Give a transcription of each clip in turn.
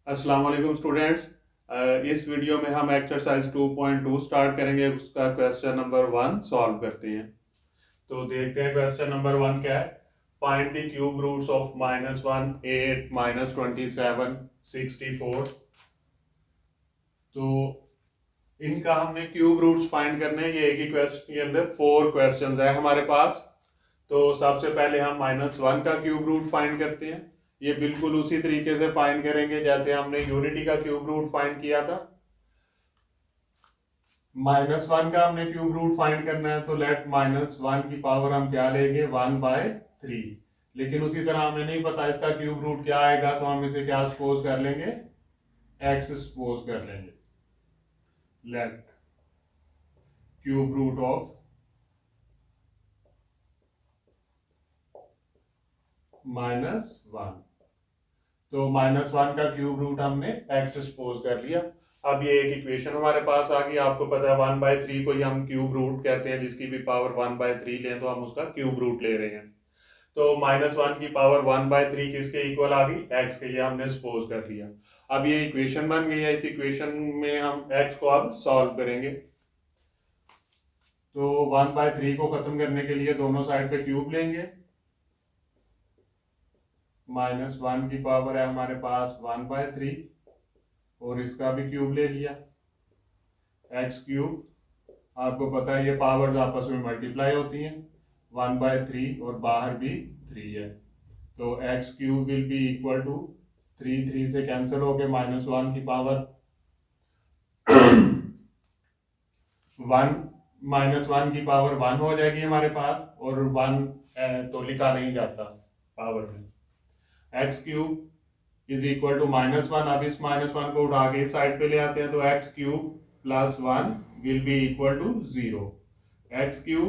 अस्सलाम वालेकुम स्टूडेंट्स। इस वीडियो में हम एक्सरसाइज 2.2 स्टार्ट करेंगे। उसका क्वेश्चन नंबर 1 सॉल्व करते हैं। तो देखते हैं क्वेश्चन नंबर 1 क्या है। Find the cube roots of -1, 8, -27, 64। तो इनका हमने क्यूब रूट्स फाइंड करने हैं। ये एक ही क्वेश्चन के अंदर 4 क्वेश्चंस है हमारे पास। तो सबसे पहले हम -1 का क्यूब रूट फाइंड करते हैं। ये बिल्कुल उसी तरीके से फाइंड करेंगे जैसे हमने यूनिटी का क्यूब रूट फाइंड किया था। -1 का हमने क्यूब रूट फाइंड करना है, तो लेट -1 की पावर हम क्या लेंगे, 1/3। लेकिन उसी तरह हमें नहीं पता इसका क्यूब रूट क्या आएगा, तो हम इसे क्या सपोज कर लेंगे, x सपोज कर लेंगे। लेट क्यूब रूट ऑफ -1, तो -1 का क्यूब रूट हमने x सपोज कर लिया। अब ये एक इक्वेशन हमारे पास आ गई। आपको पता है 1/3 को ही हम क्यूब रूट कहते हैं, जिसकी भी पावर 1/3 लें तो हम उसका क्यूब रूट ले रहे हैं। तो -1 की पावर 1/3 किसके इक्वल आ गई, x के, ये हमने सपोज कर लिया। अब ये इक्वेशन बन गई है। इस इक्वेशन में हम x को अब सॉल्व करेंगे। तो 1/3 को खत्म करने के लिए दोनों साइड पे क्यूब लेंगे। -1 की पावर है हमारे पास 1/3 और इसका भी क्यूब ले लिया, x³। आपको पता है ये पावर्स आपस में मल्टीप्लाई होती हैं, 1/3 और बाहर भी 3 है। तो x³ will be equal to 3 से कैंसिल हो के -1 की पावर 1, -1 की पावर 1 हो जाएगी हमारे पास, और 1 तो लिखा नहीं जाता पावर में। x³ is equal to -1। अब इस -1 को उठा के इस साइड पे ले आते हैं, तो x³ plus 1 will be equal to 0। x³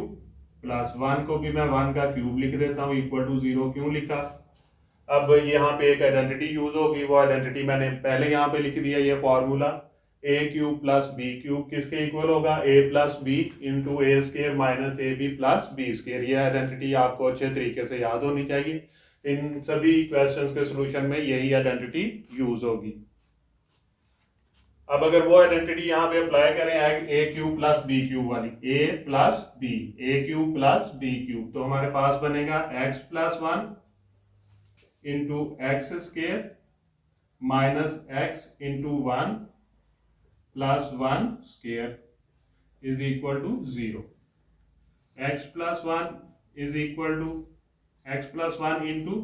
plus 1 को भी मैं 1 का क्यूब लिख देता हूँ, इक्वल टू 0 क्यों लिखा। अब यहाँ पे एक आइडेंटिटी यूज होगी, वो आइडेंटिटी मैंने पहले यहाँ पे लिख दिया। ये फॉर्मूला a³ प्लस b³ किसके इक्वल होगा, a plus b into a square minus a b plus b square. ये आइडेंटिटी आपको अच्छे तरीके से याद होनी चाहिए। इन सभी क्वेश्चंस के सॉल्यूशन में यही आइडेंटिटी यूज होगी। अब अगर वो आइडेंटिटी यहाँ पे अप्लाई करें a³ प्लस b³ वाली, a plus b, a³ plus b³, तो हमारे पास बनेगा x plus 1 into x square minus x into 1 plus 1 square is equal to 0। x plus 1 is equal to x plus 1 into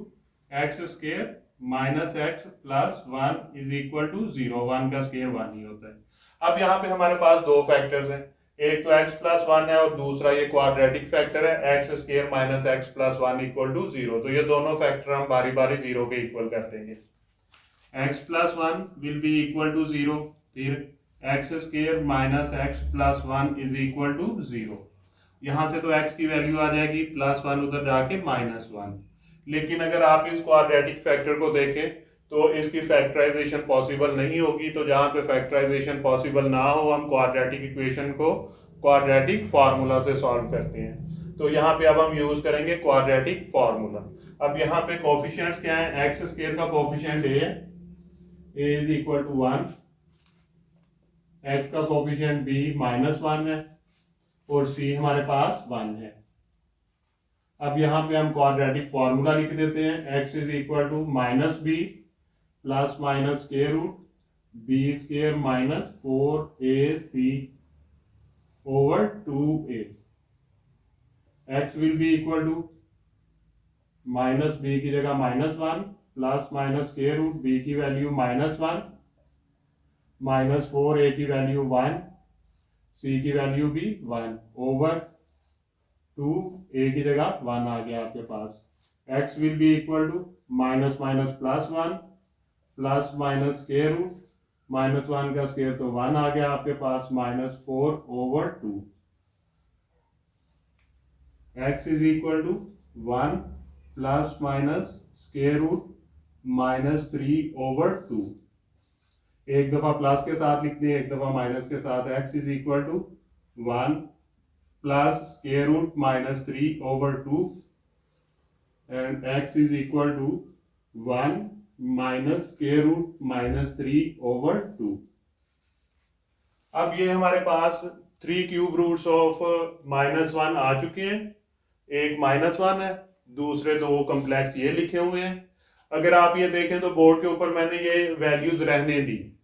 x square minus x plus 1 is equal to 0। 1 का square 1 ही होता है। अब यहाँ पे हमारे पास दो फैक्टर्स हैं, एक तो x प्लस 1 है और दूसरा ये क्वाड्रेटिक फैक्टर है x square minus x plus 1 equal to 0। तो ये दोनों फैक्टर हम बारी बारी 0 के इक्वल कर देंगे। x plus 1 will be equal to 0, फिर x square minus x plus 1 is equal to 0। यहां से तो x की वैल्यू आ जाएगी +1, उधर जाके -1। लेकिन अगर आप इस क्वाड्रेटिक फैक्टर को देखें तो इसकी फैक्टराइजेशन पॉसिबल नहीं होगी। तो जहां पे फैक्टराइजेशन पॉसिबल ना हो, हम क्वाड्रेटिक इक्वेशन को क्वाड्रेटिक फार्मूला से सॉल्व करते हैं। तो यहाँ पे अब हम यूज करेंगे क्वाड्रेटिक फार्मूला। अब यहाँ पे कोफिशिएंट्स क्या है, एक्स स्केयर का कोफिशिएंट a है, a is equal to 1, x का कोफिशिएंट b -1 है और c हमारे पास 1 है। अब यहां पे हम क्वाड्रेटिक फॉर्मूला लिख देते हैं, x is equal to -b plus minus square root b square minus 4ac over 2a। x will be equal to -b की जगह -1 plus minus square root b की वैल्यू -1 माइनस 4a की value 1, c की value भी 1 over 2, a की जगह 1 आ गया आपके पास। x will be equal to minus minus plus 1 plus minus square root -1 का स्क्वायर तो 1 आ गया आपके पास, -4 over 2। x is equal to 1 plus minus square root -3 over 2। एक दफा प्लस के साथ लिख दिए, एक दफा माइनस के साथ। x is equal to 1 plus square root -3 over 2 and x is equal to 1 minus square root -3/2। अब ये हमारे पास 3 क्यूब रूट्स ऑफ -1 आ चुके हैं। एक -1 है, दूसरे दो कम्प्लेक्स ये लिखे हुए हैं। अगर आप ये देखें तो बोर्ड के ऊपर मैंने ये वैल्यूज रहने दी।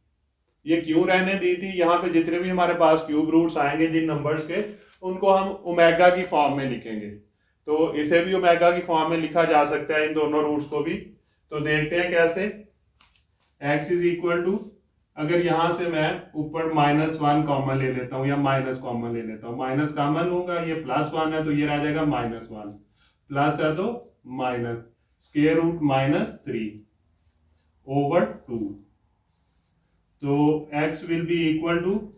ये क्यों रहने दी थी? यहाँ पे जितने भी हमारे पास क्यूब रूट्स आएंगे जिन नंबर्स के, उनको हम ओमेगा की फॉर्म में लिखेंगे। तो इसे भी ओमेगा की फॉर्म में लिखा जा सकता है, इन दोनों रूट्स को भी। तो देखते हैं कैसे। x इज इक्वल टू, अगर यहां से मैं ऊपर -1 कॉमन ले लेता हूं या माइनस कॉमन ले लेता हूं, माइनस कॉमन लूंगा, ये +1 है तो ये रह जाएगा -1, प्लस है तो माइनस स्क्वायर रूट -3/2। तो x will be equal to,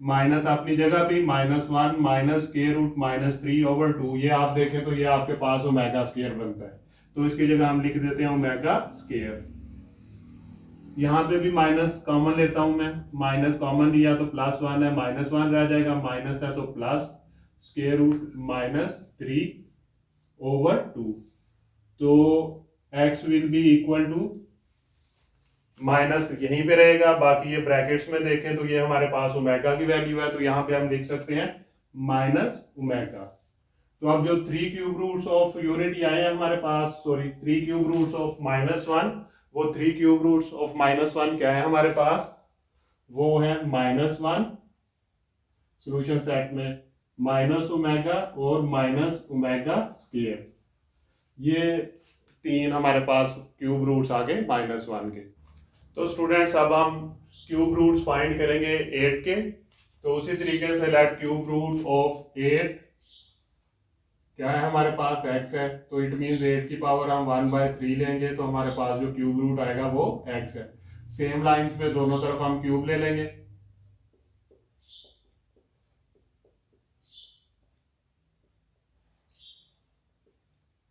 minus अपनी जगह पे -1 माइनस स्क्वायर रूट -3/2। ये आप देखें तो ये आपके पास ओमेगा स्क्वायर बनता है, तो इसकी जगह हम लिख देते हैं ओमेगा स्क्वायर। यहाँ पे भी माइनस कॉमन लेता हूं मैं, माइनस कॉमन लिया तो +1 है, -1 रह जाएगा, माइनस है तो प्लस स्क्वायर रूट -3/2। तो x will be equal to, minus यहीं पे रहेगा, बाकी ये ब्रैकेट्स में देखें तो ये हमारे पास ओमेगा की वैल्यू है, तो यहाँ पे हम लिख सकते हैं माइनस ओमेगा। तो अब जो 3 क्यूब रूट्स ऑफ यूनिटी आए हैं हमारे पास, सॉरी 3 क्यूब रूट्स ऑफ -1, वो 3 क्यूब रूट्स ऑफ -1 क्या है हमारे पास? वो है -1 सॉल्यूशन सेट में, माइनस ओमेगा और माइनस ओमेगा स्क्वायर। ये 3 हमारे पास क्यूब रूट्स आ गए -1 के। तो स्टूडेंट्स अब हम क्यूब रूट्स फाइंड करेंगे 8 के। तो उसी तरीके से लेट क्यूब रूट ऑफ 8 क्या है हमारे पास? x है, तो इट मीन्स 8 की पावर हम 1/3 लेंगे, तो हमारे पास जो क्यूब रूट आएगा वो x है। सेम लाइंस में दोनों तरफ हम क्यूब ले लेंगे।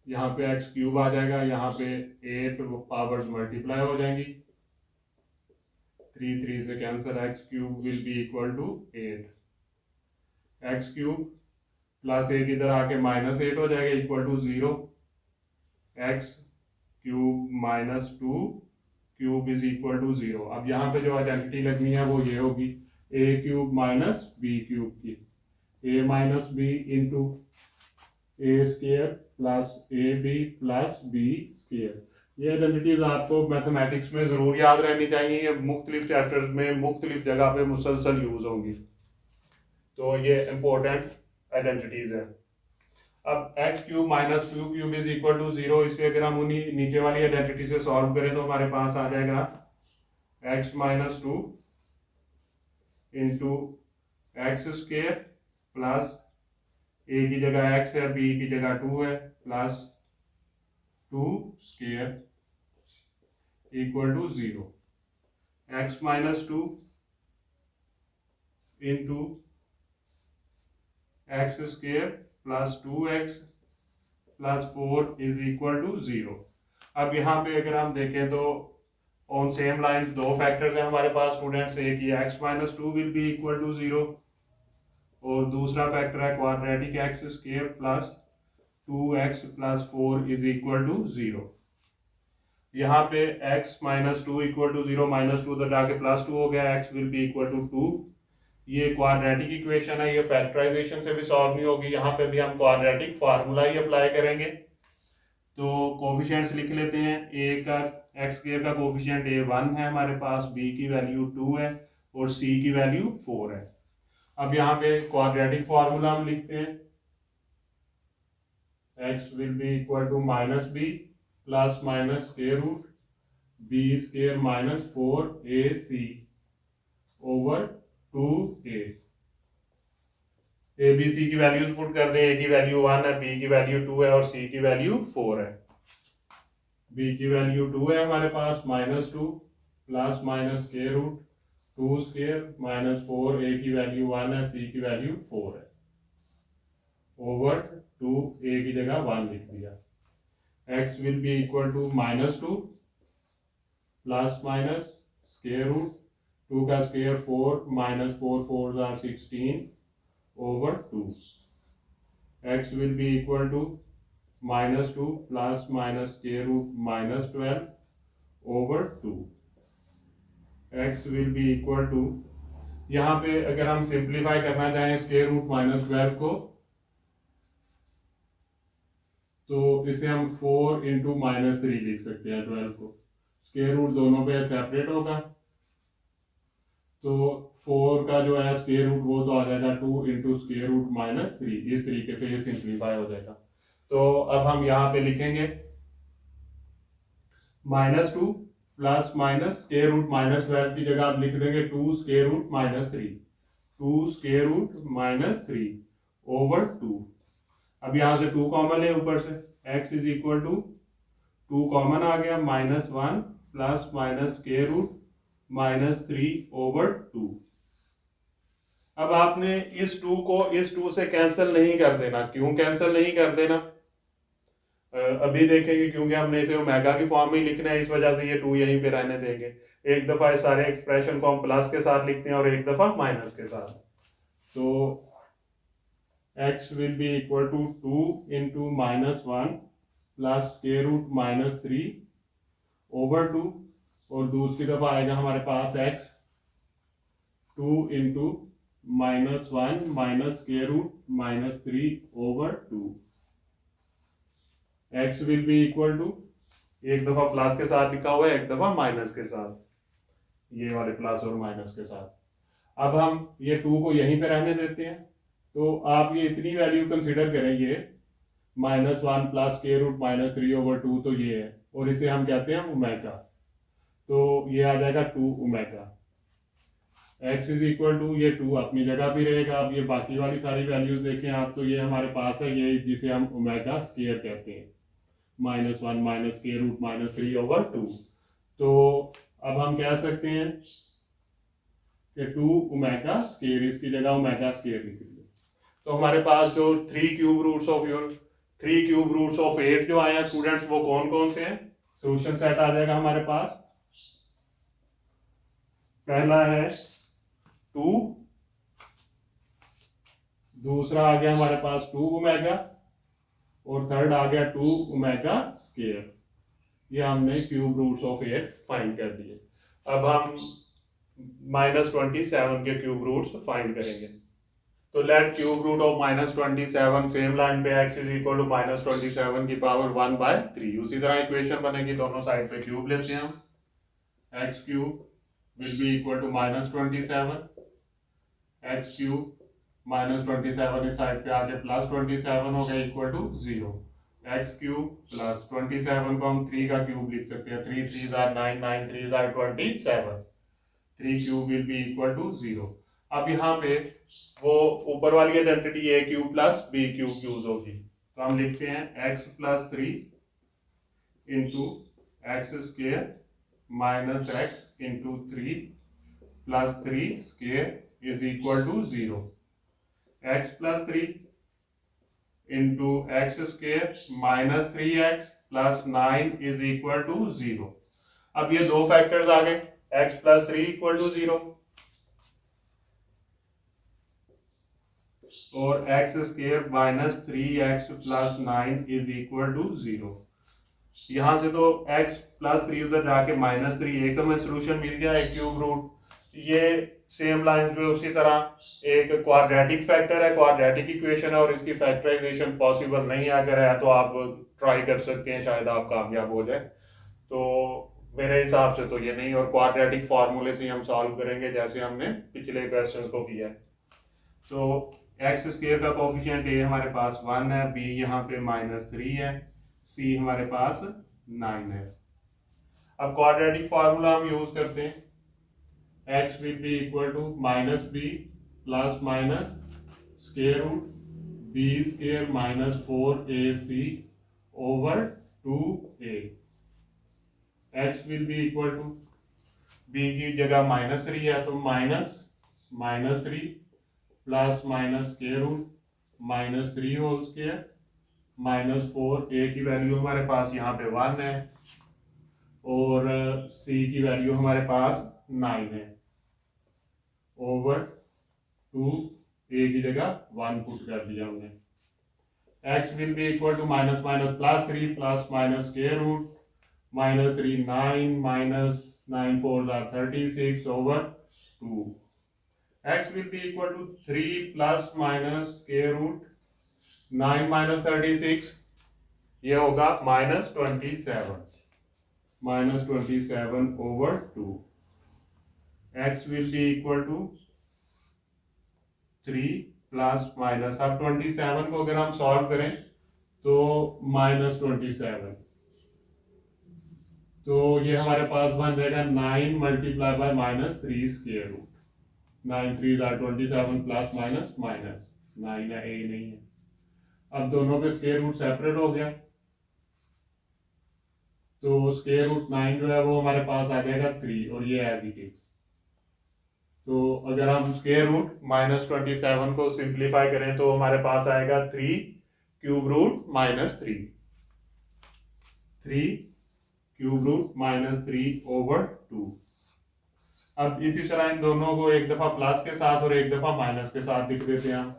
यहाँ पे x क्यूब आ जाएगा, यहाँ पे 8 पावर्स मल्टीप्लाई हो जाएंगी, 3 3 से cancel, x cube will be equal to 8। x cube plus 8 इधर आके -8 हो जाएगा, equal to 0। x cube -2 cube is equal to 0। अब यहाँ पे जो आइडेंटिटी लगनी है वो ये होगी, a cube minus b cube की, a minus b into a square plus a b plus b square. ये आइडेंटिटीज आपको मैथमेटिक्स में जरूर याद रहनी चाहिए, ये मुख्तलिफ चैप्टर्स में मुख्तलिफ जगह पे मुसलसल यूज होंगी, तो ये इंपॉर्टेंट आइडेंटिटीज है। अब x cube minus q cube is equal to 0, इसे अगर हम उन्हीं नीचे वाली आइडेंटिटी से सॉल्व करें तो हमारे पास आ जाएगा x minus 2 into x square plus a की जगह x है, b की जगह 2 है, plus 2 square equal to 0। x minus 2 into x square plus 2x plus 4 is equal to 0। अब यहाँ पे अगर हम देखें तो ऑन सेम लाइन दो फैक्टर्स हैं हमारे पास स्टूडेंट्स, एक ये x minus 2 will be equal to 0 और दूसरा फैक्टर है quadratic x square plus 2x plus 4 is equal to 0। यहाँ पे x माइनस 2 इक्वल टू 0, -2 तो जाके +2 हो गया, x will be equal to 2। ये क्वाड्रेटिक इक्वेशन है, ये फैक्टराइजेशन से भी सॉल्व नहीं होगी, यहाँ पे भी हम क्वाड्रेटिक फार्मूला ही अप्लाई करेंगे। तो कोफिशिएंट्स लिख लेते हैं, a का x स्क्वायर का कोफिशिएंट a1 है हमारे पास, b की वैल्यू 2 है और c की वैल्यू 4 है। अब यहाँ पे क्वाड्रेटिक फार्मूला हम लिखते हैं, x will be equal to -b plus minus square root b square minus 4ac over 2a। a b c की वैल्यूज पुट कर दें, a की वैल्यू 1 है, b की वैल्यू 2 है और c की वैल्यू 4 है। b की वैल्यू 2 है हमारे पास, -2 plus minus square root 2 square minus 4, a की वैल्यू 1 है, c की वैल्यू 4 है, ओवर 2, a की जगह 1 लिख दिया। x will be equal to -2 plus minus square root 2 का square 4 minus 4 4 are 16 over 2। x will be equal to -2 plus minus square root -12 over 2। x will be equal to, यहाँ पे अगर हम सिंप्लीफाई करना चाहें स्क्वायर रूट -12 को, तो इसे हम 4 इंटू -3 लिख सकते हैं 12 को। स्क्वायर रूट दोनों पे सेपरेट होगा, तो 4 का जो है स्क्वायर रूट वो तो आ जाएगा 2 इंटू स्क्वायर रूट -3। इस तरीके से ये सिंप्लीफाई हो जाएगा। तो अब हम यहाँ पे लिखेंगे -2 प्लस माइनस स्क्वायर रूट -12 की जगह आप लिख देंगे 2 square root -3, 2 square root -3 over 2। अब यहाँ से 2 कॉमन है ऊपर से, x is equal to 2 common आ गया, -1 plus minus square root -3 over 2। अब आपने इस 2 को इस 2 से कैंसिल नहीं कर देना। क्यों कैंसिल नहीं कर देना, अभी देखेंगे, क्योंकि हमने इसे ओमेगा की फॉर्म में लिखना है, इस वजह से ये 2 यहीं पे रहने देंगे। एक दफा इस सारे एक्सप्रेशन को हम प्लस के साथ लिखते हैं और एक दफा माइनस के साथ। तो x will be equal to 2 into -1 plus square root -3 over 2, और दूसरी दफा आएगा हमारे पास x 2 into -1 minus square root -3 over 2। x will be equal to, एक दफा प्लस के साथ लिखा हुआ है, एक दफा माइनस के साथ, ये वाले प्लस और माइनस के साथ। अब हम ये 2 को यहीं पे रहने देते हैं। तो आप ये इतनी वैल्यू कंसीडर करें, ये -1 प्लस स्क्वायर रूट -3 ओवर 2, तो ये है, और इसे हम कहते हैं ओमेगा। तो ये आ जाएगा 2 omega. x is equal to, ये 2 अपनी जगह भी रहेगा। अब ये बाकी वाली सारी वैल्यूज देखें आप, तो ये हमारे पास है, ये जिसे हम ओमेगा स्क्वायर कहते हैं, -1 माइनस स्क्वायर रूट -3 ओवर 2। तो अब हम कह सकते हैं कि 2 ओमेगा स्क्वायर, इसकी जगह ओमेगा स्क्वायर लिख लीजिए। तो हमारे पास जो 3 क्यूब रूट्स ऑफ 8 जो आए हैं स्टूडेंट्स, वो कौन कौन से हैं? सोल्यूशन सेट आ जाएगा हमारे पास। पहला है 2, दूसरा आ गया हमारे पास 2 ओमेगा, और थर्ड आ गया 2 ओमेगा स्क्वायर। ये हमने क्यूब रूट्स ऑफ 8 फाइंड कर दिए। अब हम -27 के क्यूब रूट्स फाइंड करेंगे। तो let cube root of -27, same line पे x इज इक्वल टू -27 की पावर 1/3। उसी तरह इक्वेशन बनेगी, दोनों साइड पे क्यूब लेते हैं हम। x cube will be equal to -27, x cube -27 इस साइड पे आके +27 हो गया, equal to 0। x cube plus 27 को हम 3 का क्यूब लिख सकते हैं, 3 3 are 9, 9 3 are 27, 3 cube will be equal to 0। अब यहाँ पे वो ऊपर वाली आइडेंटिटी a क्यूब प्लस b क्यूब यूज होगी, तो हम लिखते हैं x plus 3 into x square minus x into 3 plus 3 square is equal to 0। x plus 3 into x square minus 3x plus 9 is equal to 0। अब ये दो फैक्टर्स आ गए, x प्लस 3 इक्वल टू 0 और x square minus 3x plus 9 is equal to 0। यहां से तो x plus 3 उधर जाके -3, एक हमें सोल्यूशन मिल गया, एक क्यूब रूट। ये सेम लाइन पे उसी तरह एक क्वाड्रेटिक फैक्टर है, क्वाड्रेटिक इक्वेशन है, और इसकी फैक्टराइजेशन पॉसिबल नहीं अगर है तो आप ट्राई कर सकते हैं, शायद आप कामयाब हो जाए। तो मेरे हिसाब से तो ये नहीं, और क्वाड्रेटिक फार्मूले से हम सॉल्व करेंगे जैसे हमने पिछले क्वेश्चंस को किया है। तो एक्स स्क्वेयर का कोफिशिएंट a हमारे पास 1 है, b यहाँ पे -3 है, c हमारे पास 9 है। अब क्वाड्रेटिक फार्मूला हम यूज करते हैं, x will be equal to -b plus minus square root b square minus 4ac over 2a। x will be equal to, b की जगह -3 है तो -3 plus minus square root -3 whole square -4, a की वैल्यू हमारे पास यहाँ पे 1 है और c की वैल्यू हमारे पास 9 है, ओवर 2, a की जगह 1 पुट कर दिया हमने। x will be equal to minus plus 3 plus minus square root minus 3, 9 minus 9 4s are 36 over 2. X will be equal to 3 plus minus square root 9 minus 36, ये होगा minus 27 over 2. X will be equal to 3 plus minus, अब 27 को अगर हम solve करें तो -27, तो ये हमारे पास बन जाएगा 9 multiply by -3 square root, 9 3 are 27 plus minus minus 9 है, ए नहीं है। अब दोनों के स्क्वायर रूट सेपरेट हो गया, तो स्क्वायर रूट 9 जो है वो हमारे पास आ जाएगा 3 और ये एज इट इज। तो अगर हम स्क्वायर रूट -27 को सिंप्लीफाई करें तो हमारे पास आएगा 3 cube root -3, 3 cube root -3 over 2। अब इसी तरह इन दोनों को एक दफा प्लस के साथ और एक दफा माइनस के साथ लिख देते हैं हम।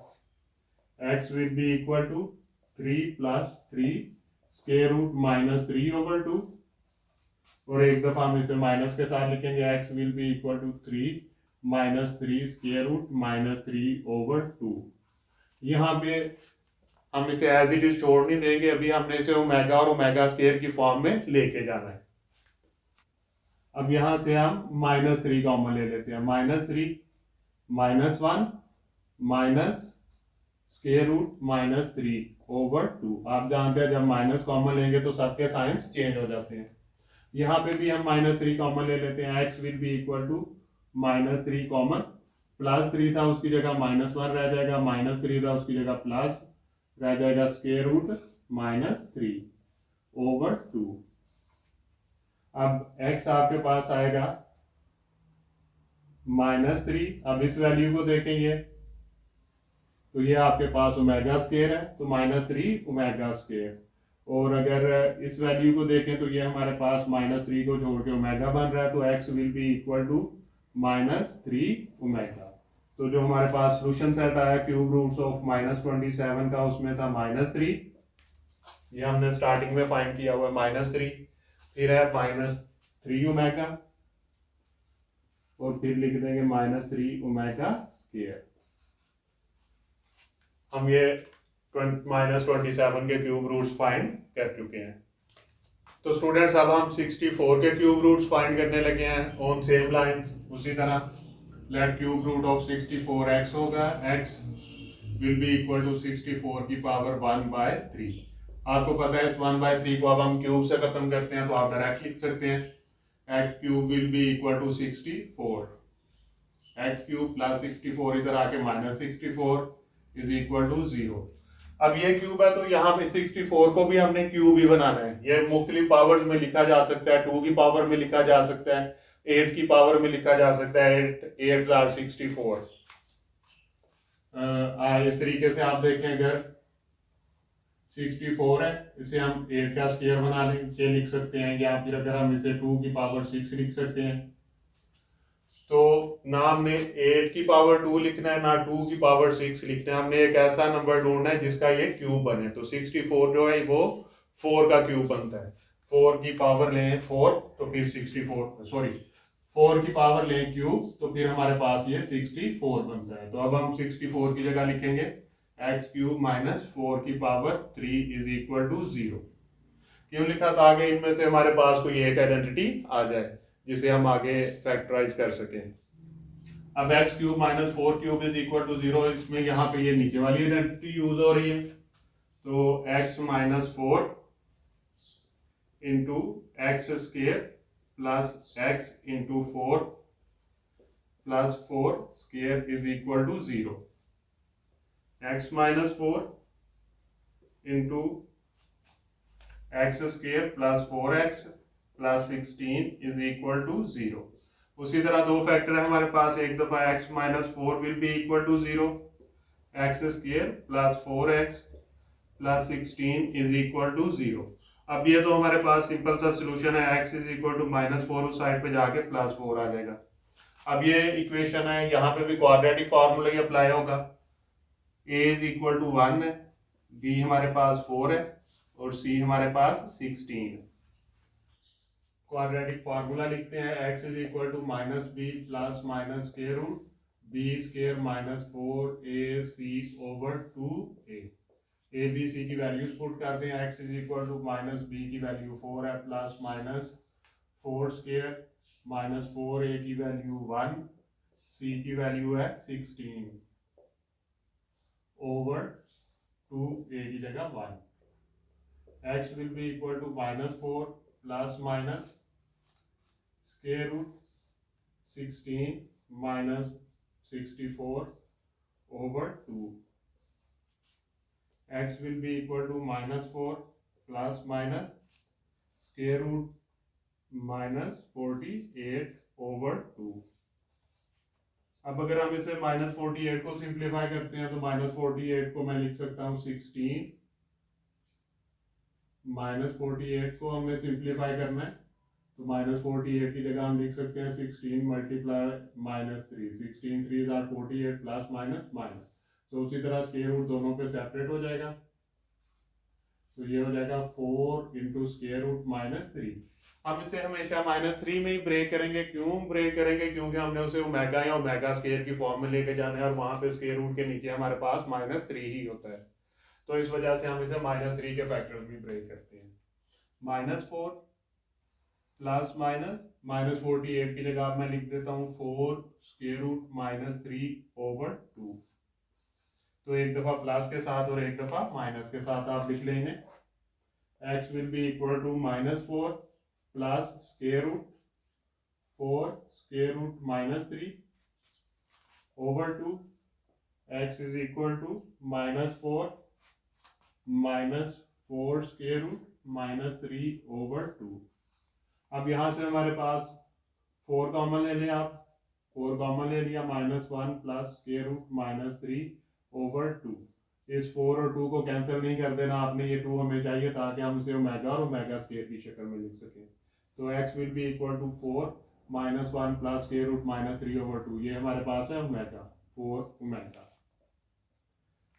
x will be equal to 3 plus 3 square root -3 over 2, और एक दफा हम इसे माइनस के साथ लिखेंगे, x will be equal to 3 -3 square root -3 over 2। यहाँ पे हम इसे एज इट इज छोड़ नहीं देंगे, अभी हमने इसे ओमेगा और ओमेगा स्क्वायर की फॉर्म में लेके जाना है। अब यहां से हम -3 कॉमन ले लेते हैं, -3 -1 माइनस स्क्वायर रूट -3 over 2। आप जानते हैं जब माइनस कॉमन लेंगे तो सबके साइंस चेंज हो जाते हैं। यहाँ पे भी हम -3 कॉमन ले लेते हैं, x will be equal to -3 common, +3 था उसकी जगह -1 रह जाएगा, -3 था उसकी जगह प्लस रह जाएगा, स्क्वायर रूट -3 over 2। अब x आपके पास आएगा -3, अब इस वैल्यू को देखेंगे तो ये आपके पास ओमेगा स्क्वायर है, तो -3 ओमेगा स्क्वायर, और अगर इस वैल्यू को देखें तो ये हमारे पास -3 को छोड़ के ओमेगा बन रहा है, तो x will be equal to -3 omega. तो जो हमारे पास सॉल्यूशन सेट आया क्यूब रूट्स ऑफ -27 का, उसमें था -3, ये हमने स्टार्टिंग में फाइंड किया हुआ है -3, फिर है -3 ओमेगा, और फिर लिख देंगे -3 ओमेगा स्क्वायर। हम ये -27 के क्यूब रूट्स फाइंड कर चुके हैं। तो स्टूडेंट्स अब हम 64 के क्यूब रूट्स फाइंड करने लगे हैं ऑन सेम लाइंस। उसी तरह let cube root of 64 x होगा, x will be equal to 64 की पावर 1/3। आपको पता है इस 1/3 को अब हम क्यूब से खत्म करते हैं, तो आप डायरेक्ट लिख सकते हैं x cube will be equal to 64, x cube plus 64 इधर आके -64 इज इक्वल टू 0। अब ये क्यूब है तो यहाँ पे 64 को भी हमने क्यूब ही बनाना है। ये मुख्तलिफ पावर्स में लिखा जा सकता है, 2 की पावर में लिखा जा सकता है, 8 की पावर में लिखा जा सकता है, 8 आर 64। इस तरीके से आप देखें, अगर 64 है इसे हम 8 का स्क्वायर बना के लिख सकते हैं, या फिर अगर हम इसे 2 की पावर 6 लिख सकते हैं। तो ना हमने 8 की पावर 2 लिखना है, ना 2 की पावर 6 लिखना है, हमने एक ऐसा नंबर ढूंढना है जिसका ये क्यूब बने। तो 64 जो है वो 4 का क्यूब बनता है, 4 की पावर लें 4 तो फिर 4 की पावर लें क्यूब तो फिर हमारे पास ये 64 बनता है। तो अब हम 64 की जगह लिखेंगे x क्यूब -4 की पावर 3 इज इक्वल टू 0। क्यों लिखा था आगे इनमें से हमारे पास कोई एक आइडेंटिटी आ जाए जिसे हम आगे फैक्टराइज कर सकें। अब x cube -4 cube is equal to 0, इसमें यहाँ पे ये नीचे वाली आइडेंटिटी यूज हो रही है, तो x -4 into x square plus x into 4 plus 4 square is equal to 0। x -4 into x square plus 4x plus 16 is equal to 0। उसी तरह दो फैक्टर है हमारे पास, एक दफा x -4 will be equal to 0, x square plus 4x plus 16 is equal to 0। अब ये तो हमारे पास सिंपल सा सोल्यूशन है, x इज इक्वल टू -4 उस साइड पे जाके +4 आ जाएगा। अब ये इक्वेशन है, यहाँ पे भी क्वाड्रेटिक फार्मूला ही अप्लाई होगा, a इज इक्वल टू 1 है, b हमारे पास 4 है और c हमारे पास 16 है। क्वाड्रेटिक फार्मूला लिखते हैं, x is equal to minus b plus minus square root b square minus 4ac over 2a। A b c की वैल्यूज पुट करते हैं, x is equal to minus b की वैल्यू 4 है plus minus 4 square minus 4a की value 1, c की value है 16 over 2a की जगह 1। x will be equal to minus 4 plus minus square root 16 minus 64 over 2। x will be equal to minus 4 plus minus square root minus 48 over 2। अब अगर हम इसे minus 48 को सिंप्लीफाई करते हैं तो माइनस 48 को मैं लिख सकता हूं 16, माइनस 48 को हमें सिंप्लीफाई करना है तो माइनस 48 की जगह हम लिख सकते हैं 16 multiply minus 3, 16 3 are 48 plus minus minus. तो उसी तरह स्क्वायर रूट दोनों पे सेपरेट हो जाएगा, तो ये हो जाएगा 4 इंटू स्क्वायर रूट माइनस 3। हम इसे हमेशा माइनस 3 में ही ब्रेक करेंगे। क्यों ब्रेक करेंगे? क्योंकि हमने उसे ओमेगा या ओमेगा स्क्वायर की फॉर्म में लेके जाना है और वहां पे स्क्वायर रूट के नीचे हमारे पास माइनस 3 ही होता है, तो इस वजह से हम इसे माइनस 3 के फैक्टर्स भी ब्रेक करते हैं। माइनस 4 प्लस माइनस माइनस 48 की जगह मैं लिख देता हूँ 4 स्क्वायर रूट माइनस 3 ओवर 2। तो एक दफा प्लस के साथ और एक दफा माइनस के साथ आप लिख लेंगे। x will be equal to minus 4 plus square root 4 square root minus 3 over 2। x is equal to minus 4 minus 4 square root minus 3 over 2। अब यहां से हमारे पास 4 कॉमन ले लें आप, 4 कॉमन ले लिया, minus 1 plus square root minus 3 over 2। इस 4 और 2 को कैंसिल नहीं कर देना आपने, ये 2 हमें चाहिए ताकि हम इसे ओमेगा और ओमेगा स्क्वायर की शक्ल में लिख सकें। तो x will be equal to 4 minus 1 plus square root minus 3 over 2, ये हमारे पास है omega, 4 omega.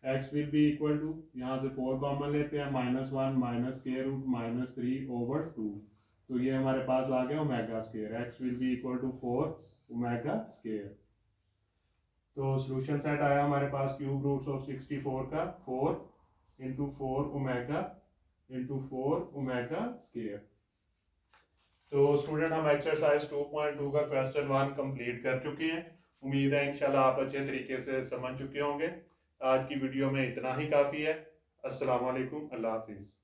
x will be equal to, यहाँ से 4 कॉमन लेते हैं, minus 1 minus square root minus 3 over 2, तो ये हमारे पास आ गया omega square. x will be equal to 4 omega square. तो सॉल्यूशन सेट आया हमारे पास क्यूब रूट्स ऑफ 64 का 4 into 4 omega into 4 omega square. तो स्टूडेंट हम एक्सरसाइज 2.2 का क्वेश्चन 1 कंप्लीट कर चुके हैं। उम्मीद है इंशाल्लाह आप अच्छे तरीके से समझ चुके होंगे। आज की वीडियो में इतना ही काफ़ी है। अस्सलाम वालेकुम, अल्लाह हाफिज़।